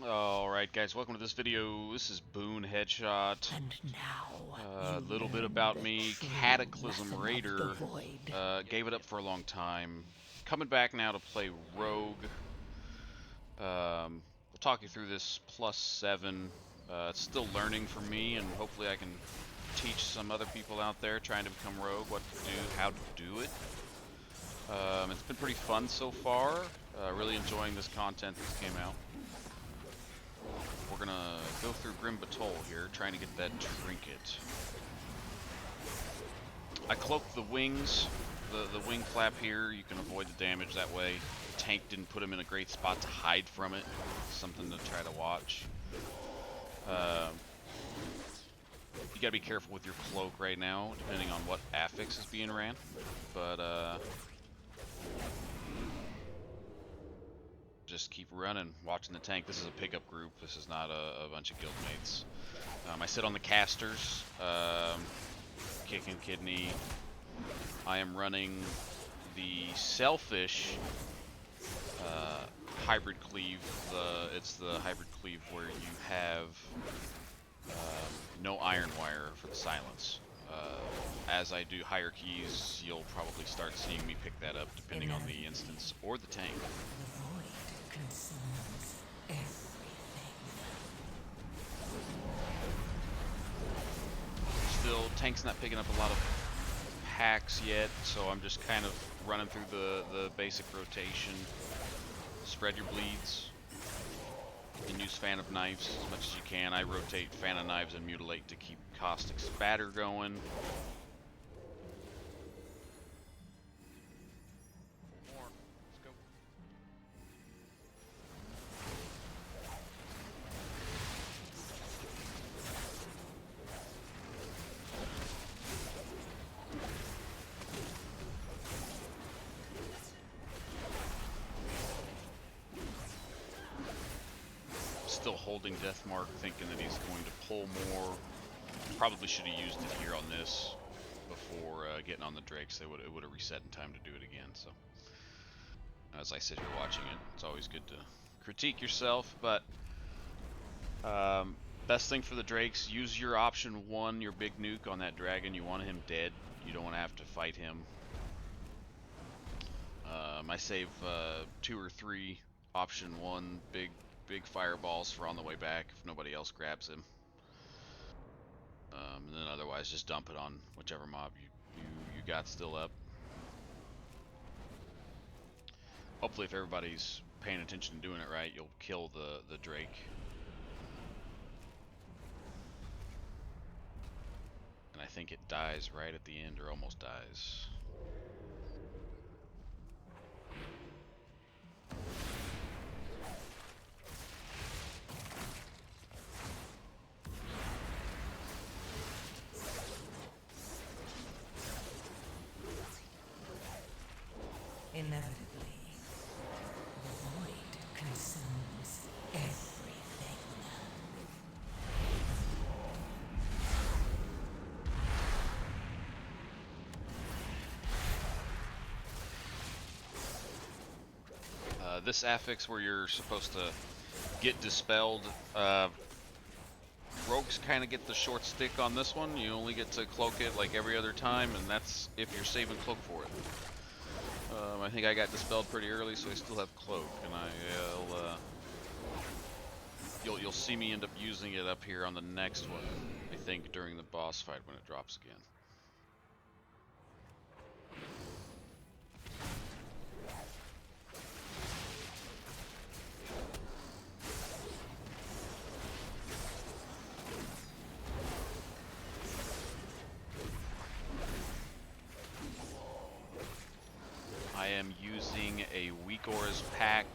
Alright guys, welcome to this video. This is Boone Headshot. And now A little bit about me. Cataclysm Raider. Gave it up for a long time. Coming back now to play Rogue. We'll talk you through this +7. It's still learning for me, and hopefully I can teach some other people out there trying to become Rogue what to do, how to do it. It's been pretty fun so far. Really enjoying this content that came out. We're gonna go through Grim Batol here, trying to get that trinket. I cloaked the wings, the wing flap here. You can avoid the damage that way. The tank didn't put him in a great spot to hide from it. Something to try to watch. You gotta be careful with your cloak right now, depending on what affix is being ran. But just keep running, watching the tank. This is a pickup group. This is not a bunch of guildmates. I sit on the casters, kick and kidney. I am running the selfish hybrid cleave. It's the hybrid cleave where you have no iron wire for the silence. As I do higher keys, you'll probably start seeing me pick that up depending on the instance or the tank. consumes everything. Still, tank's not picking up a lot of packs yet, so I'm just kind of running through the basic rotation. Spread your bleeds. You can use Fan of Knives as much as you can. I rotate Fan of Knives and Mutilate to keep Caustic Spatter going. Still holding Deathmark, thinking that he's going to pull more. Probably should have used it here on this before getting on the Drakes. It would have reset in time to do it again. So as I sit here watching it, it's always good to critique yourself. But best thing for the Drakes, use your option 1, your big nuke on that dragon. You want him dead. You don't want to have to fight him. I save 2 or 3 option 1 big fireballs for on the way back if nobody else grabs him. And then otherwise just dump it on whichever mob you got still up. Hopefully if everybody's paying attention and doing it right, you'll kill the Drake. And I think it dies right at the end, or almost dies. Inevitably, the void consumes everything. This affix where you're supposed to get dispelled, rogues kind of get the short stick on this one. You only get to cloak it like every other time, and that's if you're saving cloak for it. I think I got dispelled pretty early, so I still have cloak, and you'll see me end up using it up here on the next one. I think during the boss fight when it drops again. I am using a Weak Auras pack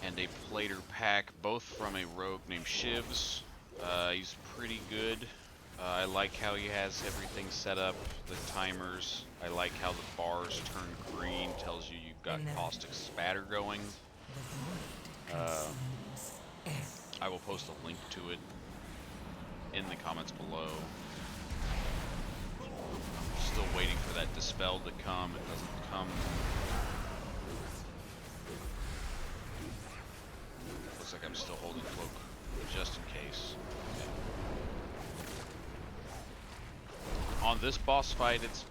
and a Plater pack, both from a rogue named Shivs. He's pretty good. I like how he has everything set up, the timers. I like how the bars turn green, tells you you've got Caustic Spatter going. I will post a link to it in the comments below. Still waiting for that dispel to come. It doesn't come. like I'm still holding cloak, just in case. On this boss fight, it's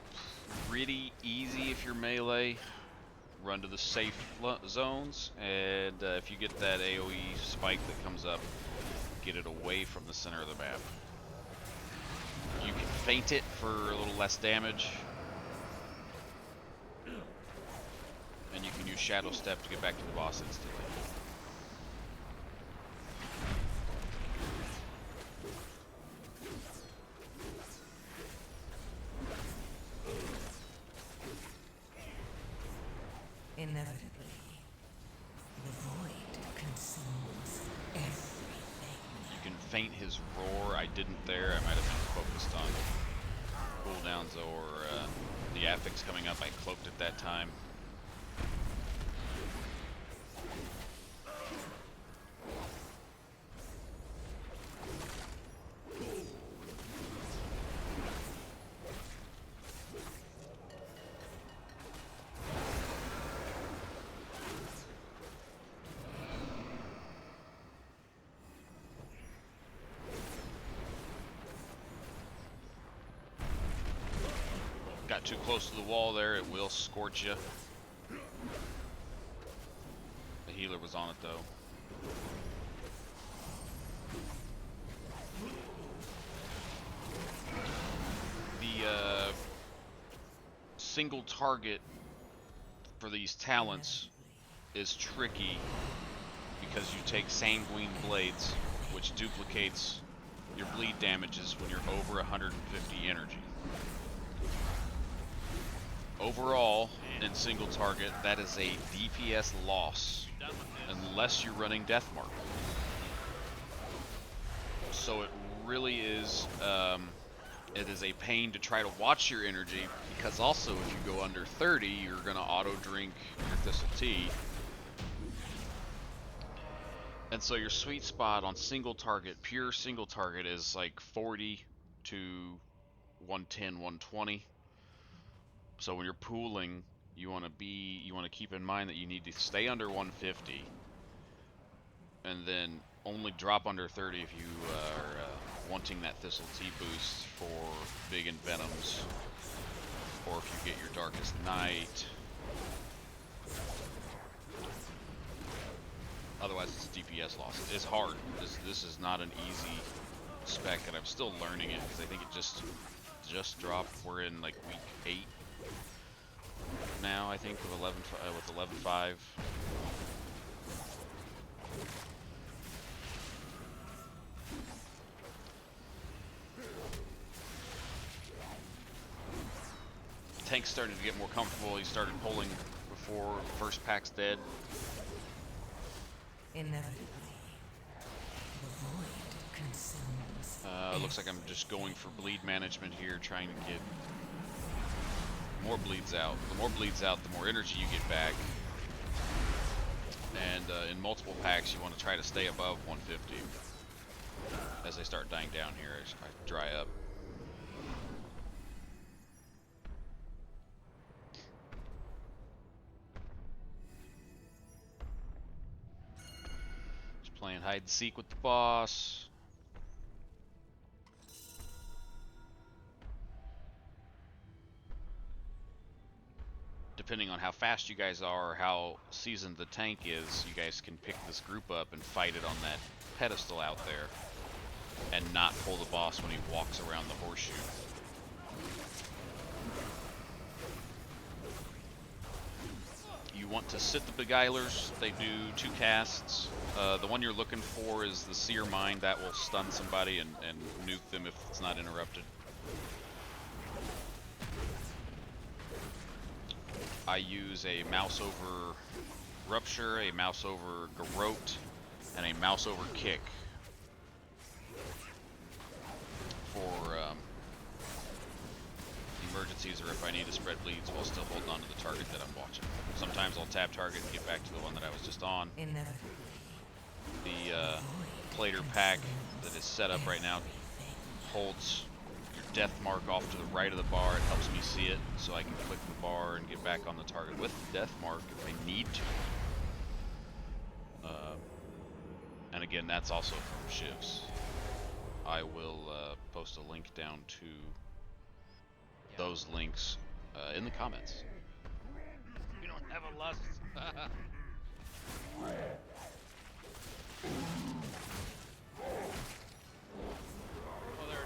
pretty easy if you're melee. Run to the safe zones, and if you get that AoE spike that comes up, get it away from the center of the map. You can feint it for a little less damage, and you can use Shadow Step to get back to the boss instantly. Inevitably, the void consumes everything. You can feint his roar. I didn't there. I might have been focused on cooldowns or the affix coming up. I cloaked at that time. Got too close to the wall there, it will scorch you. The healer was on it though. The single target for these talents is tricky because you take Sanguine Blades, which duplicates your bleed damages when you're over 150 energy. Overall, in single target, that is a DPS loss, unless you're running Deathmark. So it really is, it is a pain to try to watch your energy, because also if you go under 30, you're going to auto-drink your Thistle Tea. And so your sweet spot on single target, pure single target, is like 40 to 110, 120. So when you're pooling, you want to keep in mind that you need to stay under 150, and then only drop under 30 if you are wanting that Thistle Tea boost for big Envenoms, or if you get your Darkest Night. Otherwise, it's DPS loss. It's hard. This is not an easy spec, and I'm still learning it because I think it just dropped. We're in like week 8. Now I think with 11.5. Tank started to get more comfortable. He started pulling before first pack's dead. Inevitably, the void consumes. Looks like I'm just going for bleed management here, trying to get more bleeds out. The more bleeds out, the more energy you get back. And in multiple packs, you want to try to stay above 150. As they start dying down here, I dry up. Just playing hide and seek with the boss. Depending on how fast you guys are or how seasoned the tank is, you guys can pick this group up and fight it on that pedestal out there and not pull the boss when he walks around the horseshoe. You want to sit the Beguilers. They do 2 casts. The one you're looking for is the Seer Mind. That will stun somebody and nuke them if it's not interrupted. I use a mouse over Rupture, a mouse over Garrote, and a mouse over Kick for emergencies, or if I need to spread bleeds while still holding on to the target that I'm watching. Sometimes I'll tab target and get back to the one that I was just on. The Plater pack that is set up right now holds Death Mark off to the right of the bar. It helps me see it, so I can click the bar and get back on the target with the Death Mark if I need to. And again, that's also from Shivs. I will post a link down to those links in the comments. You don't have a lust.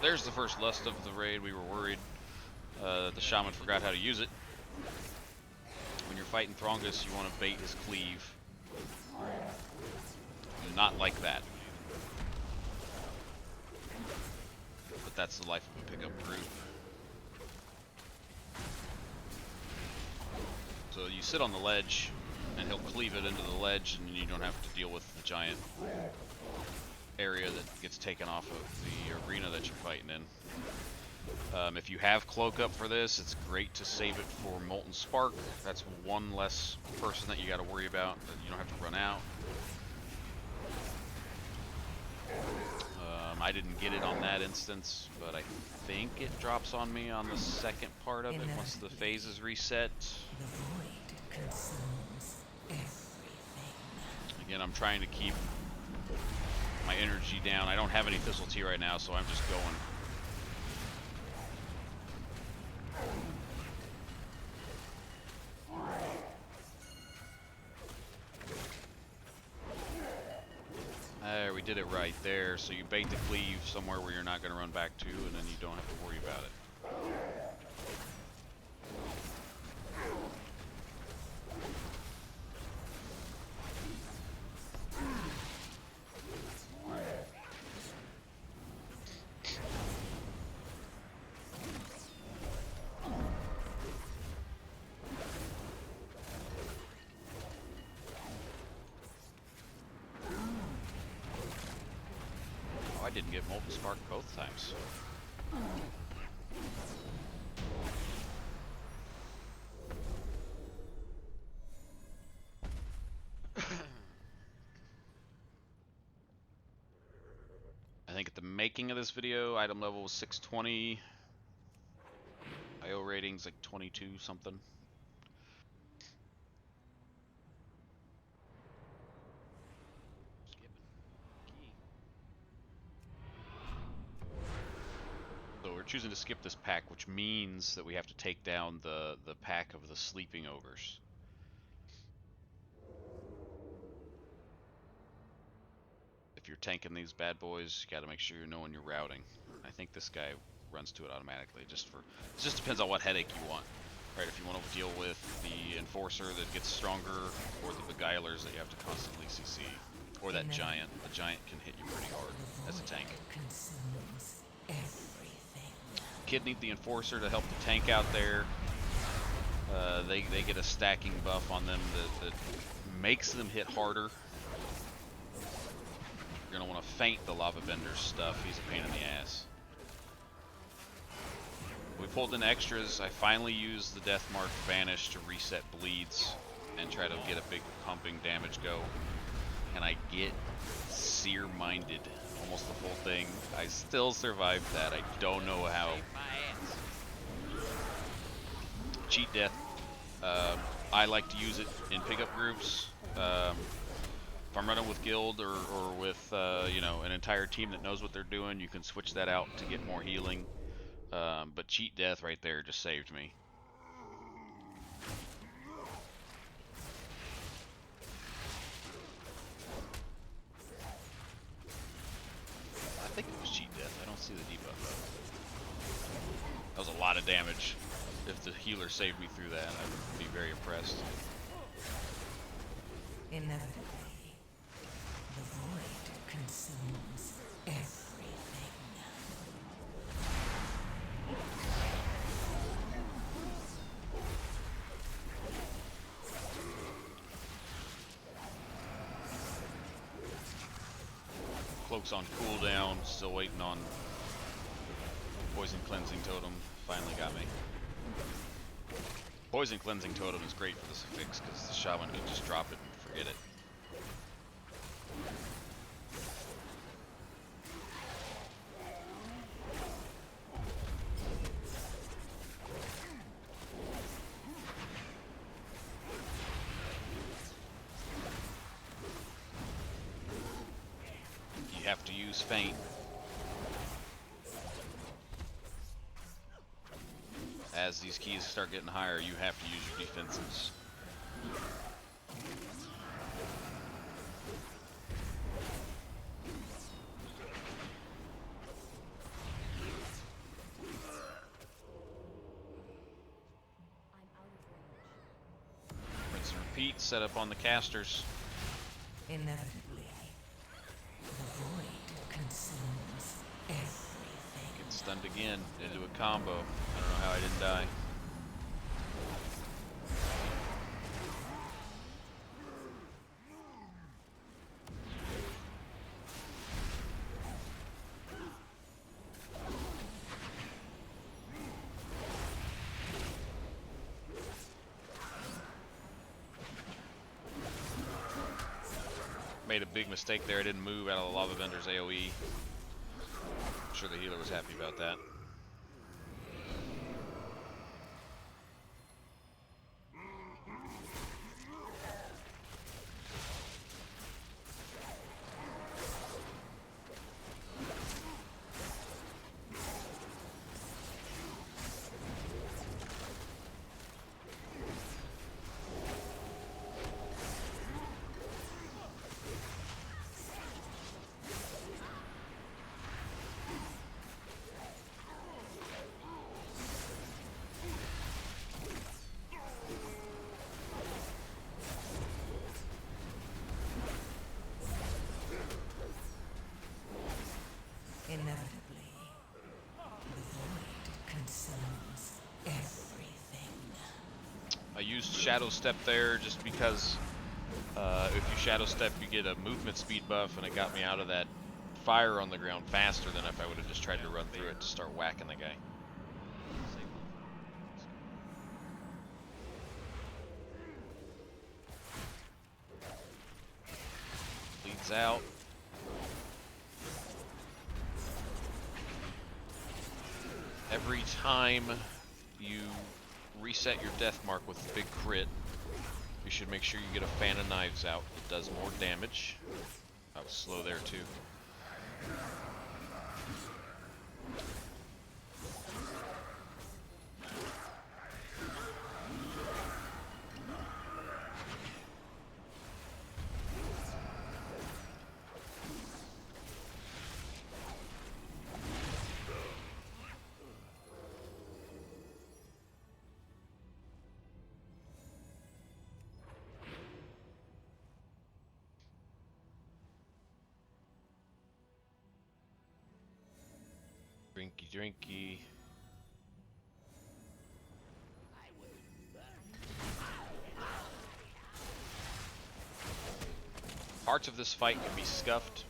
There's the first lust of the raid. We were worried the shaman forgot how to use it. When you're fighting Throngus, you want to bait his cleave. Not like that. But that's the life of a pickup group. So you sit on the ledge, and he'll cleave it into the ledge, and you don't have to deal with the giant area that gets taken off of the arena that you're fighting in. If you have Cloak up for this, it's great to save it for Molten Spark. That's one less person that you got to worry about, that you don't have to run out. I didn't get it on that instance, but I think it drops on me on the second part of it once the phase is reset. The void consumes everything. Again, I'm trying to keep my energy down. I don't have any Thistle Tea right now, so I'm just going. There, we did it right there. So you bait the cleave somewhere where you're not going to run back to, and then you don't have to worry about it. I didn't get Molten Spark both times. I think at the making of this video, item level was 620. IO rating's like 22 something. So we're choosing to skip this pack, which means that we have to take down the pack of the Sleeping Ogres. If you're tanking these bad boys, you got to make sure you know when you're routing. I think this guy runs to it automatically. It just depends on what headache you want. Right, if you want to deal with the Enforcer that gets stronger, or the Beguilers that you have to constantly CC, or that Giant. The Giant can hit you pretty hard as a tank. Kid need the Enforcer to help the tank out there. They get a stacking buff on them that makes them hit harder. You're going to want to feint the Lava Bender's stuff. He's a pain in the ass. We pulled in extras. I finally used the Deathmark Vanish to reset bleeds and try to get a big pumping damage go. And I get Seer-minded almost the whole thing. I still survived that. I don't know how. Cheat Death. I like to use it in pickup groups. If I'm running with guild or with you know, an entire team that knows what they're doing, you can switch that out to get more healing. But Cheat Death right there just saved me. I think it was Cheat Death. I don't see the debuff though. That was a lot of damage. If the healer saved me through that, I would be very impressed. Inevitably, the void consumes everything. Cloak's on cooldown, still waiting on Poison Cleansing Totem. Finally got me. Poison Cleansing Totem is great for this fix because the Shaman can just drop it and forget it. have to use feint. As these keys start getting higher, you have to use your defenses. Rinse and repeat, set up on the casters. Inevitably, the void consumes everything. Get stunned again into a combo. I don't know how I didn't die. Made a big mistake there. I didn't move out of the Lava Bender's AoE. I'm sure the healer was happy about that. Inevitably, the void consumes everything. I used Shadow Step there just because if you Shadow Step, you get a movement speed buff, and it got me out of that fire on the ground faster than if I would have just tried to run through it to start whacking the guy. Leads out. Every time you reset your death mark with a big crit, you should make sure you get a fan of knives out. It does more damage. I was slow there too. Drinky drinky. Parts of this fight can be scuffed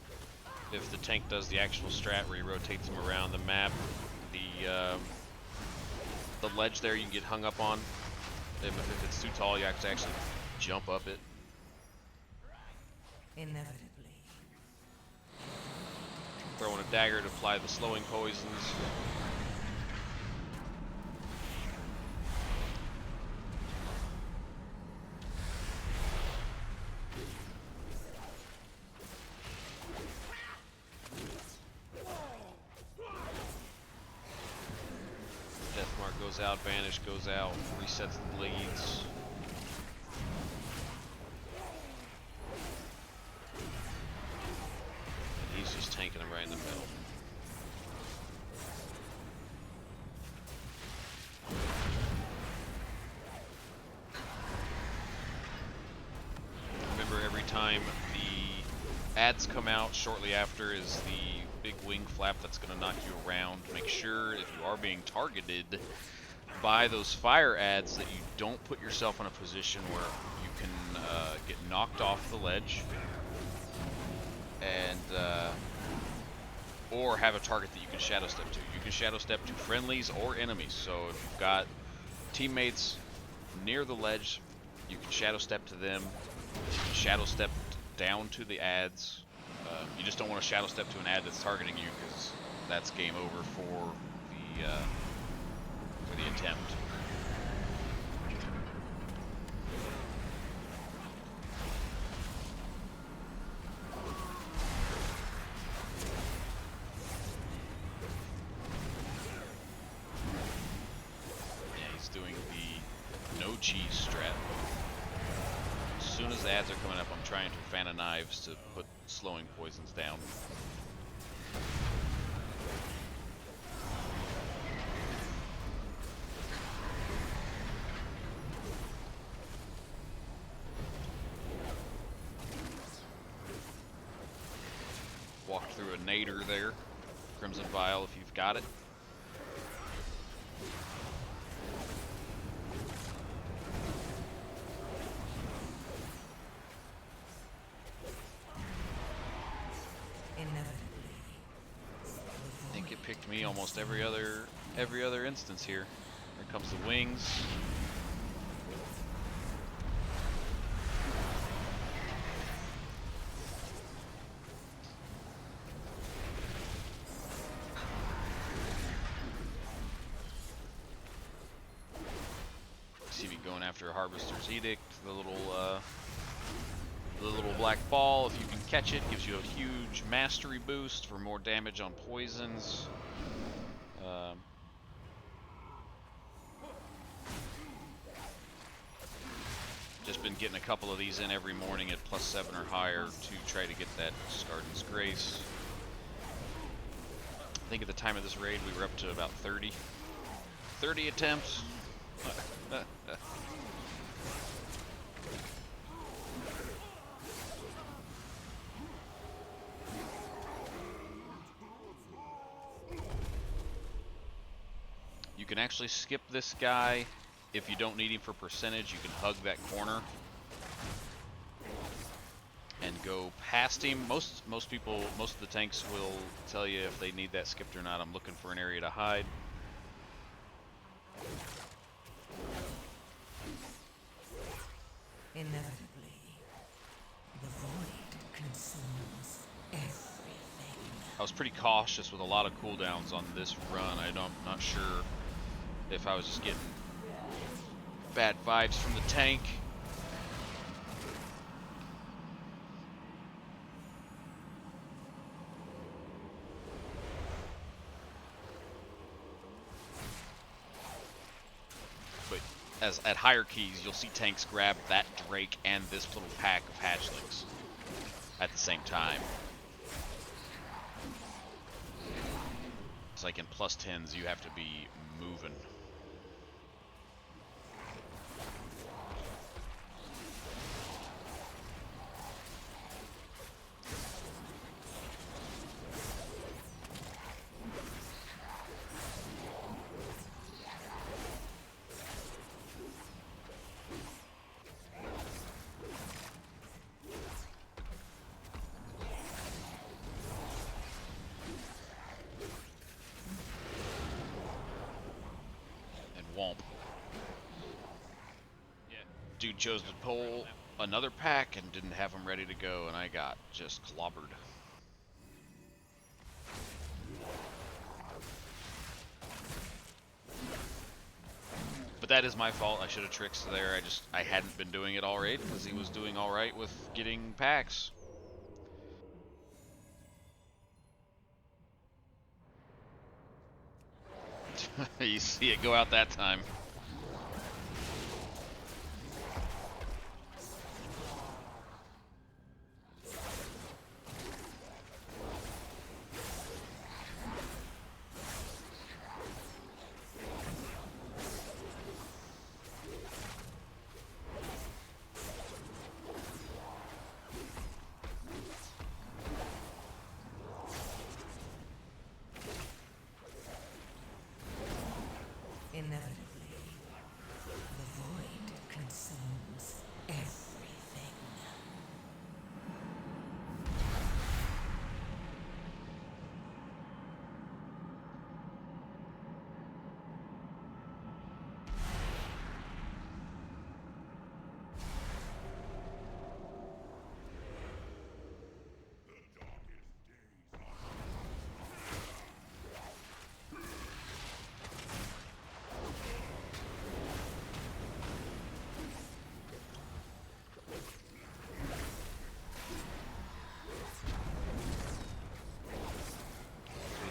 if the tank does the actual strat where he rotates him around the map. The ledge there you can get hung up on. If it's too tall, you have to actually jump up it. Inevitably. Throwing a dagger to apply the slowing poisons. Deathmark goes out, Vanish goes out, resets the bleeds. He's just tanking him right in the middle. Remember, every time the ads come out, shortly after is the big wing flap that's going to knock you around. Make sure, if you are being targeted by those fire ads, that you don't put yourself in a position where you can get knocked off the ledge and or have a target that you can shadow step to. You can shadow step to friendlies or enemies. So if you've got teammates near the ledge, you can shadow step to them. You can shadow step down to the ads. You just don't want to shadow step to an ad that's targeting you, because that's game over for the attempt. cheese strat. As soon as the ads are coming up, I'm trying to fan of knives to put slowing poisons down. Walked through a nader there. Crimson Vial if you've got it. I think it picked me almost every other instance here. Here comes the wings. See me going after a Harvester's Edict, the little black ball. If you can catch it, gives you a huge mastery boost for more damage on poisons. Just been getting a couple of these in every morning at +7 or higher to try to get that Scarden's Grace. I think at the time of this raid we were up to about 30 attempts. You can actually skip this guy if you don't need him for percentage. You can hug that corner and go past him. Most of the tanks will tell you if they need that skipped or not. I'm looking for an area to hide. Inevitably, the void consumes everything. I was pretty cautious with a lot of cooldowns on this run. I'm not sure if I was just getting bad vibes from the tank. But as at higher keys, you'll see tanks grab that Drake and this little pack of hatchlings at the same time. It's like in +10s, you have to be moving. Womp. Yeah. Dude chose to pull another pack and didn't have them ready to go, and I got just clobbered. But that is my fault. I should have tricked there. I hadn't been doing it all right because he was doing all right with getting packs. You see it go out that time. Inevitably, the void consumes everything.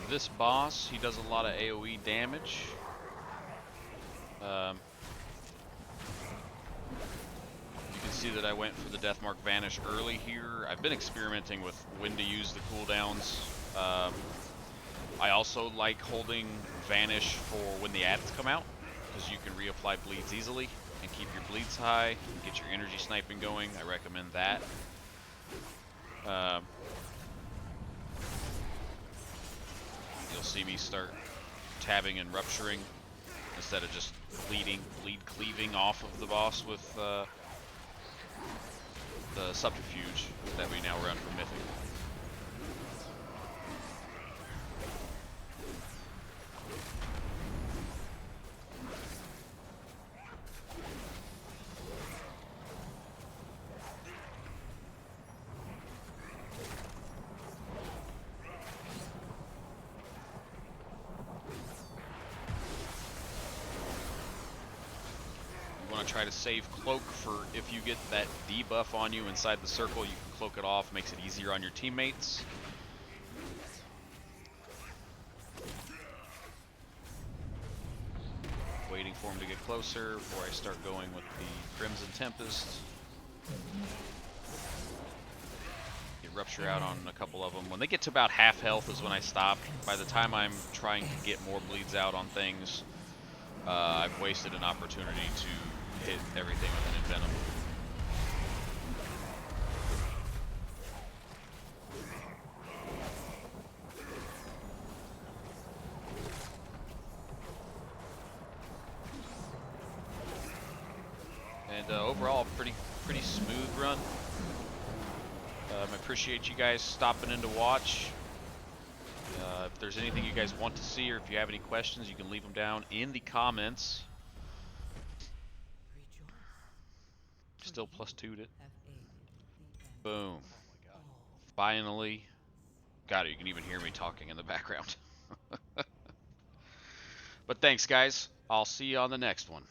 This boss, he does a lot of AoE damage. see that I went for the Deathmark Vanish early here. I've been experimenting with when to use the cooldowns. I also like holding Vanish for when the adds come out, because you can reapply bleeds easily and keep your bleeds high and get your energy sniping going. I recommend that. You'll see me start tabbing and rupturing instead of just bleed cleaving off of the boss with the subterfuge that we now run for Mythic. Try to save cloak for if you get that debuff on you inside the circle, you can cloak it off, makes it easier on your teammates. Waiting for him to get closer before I start going with the Crimson Tempest. Get Rupture out on a couple of them. When they get to about half health is when I stop. By the time I'm trying to get more bleeds out on things, I've wasted an opportunity to hit everything with an Envenom. And overall, pretty smooth run. I appreciate you guys stopping in to watch. If there's anything you guys want to see, or if you have any questions, you can leave them down in the comments. Still +2'd it. Boom. Finally. Got it. You can even hear me talking in the background. But thanks, guys. I'll see you on the next one.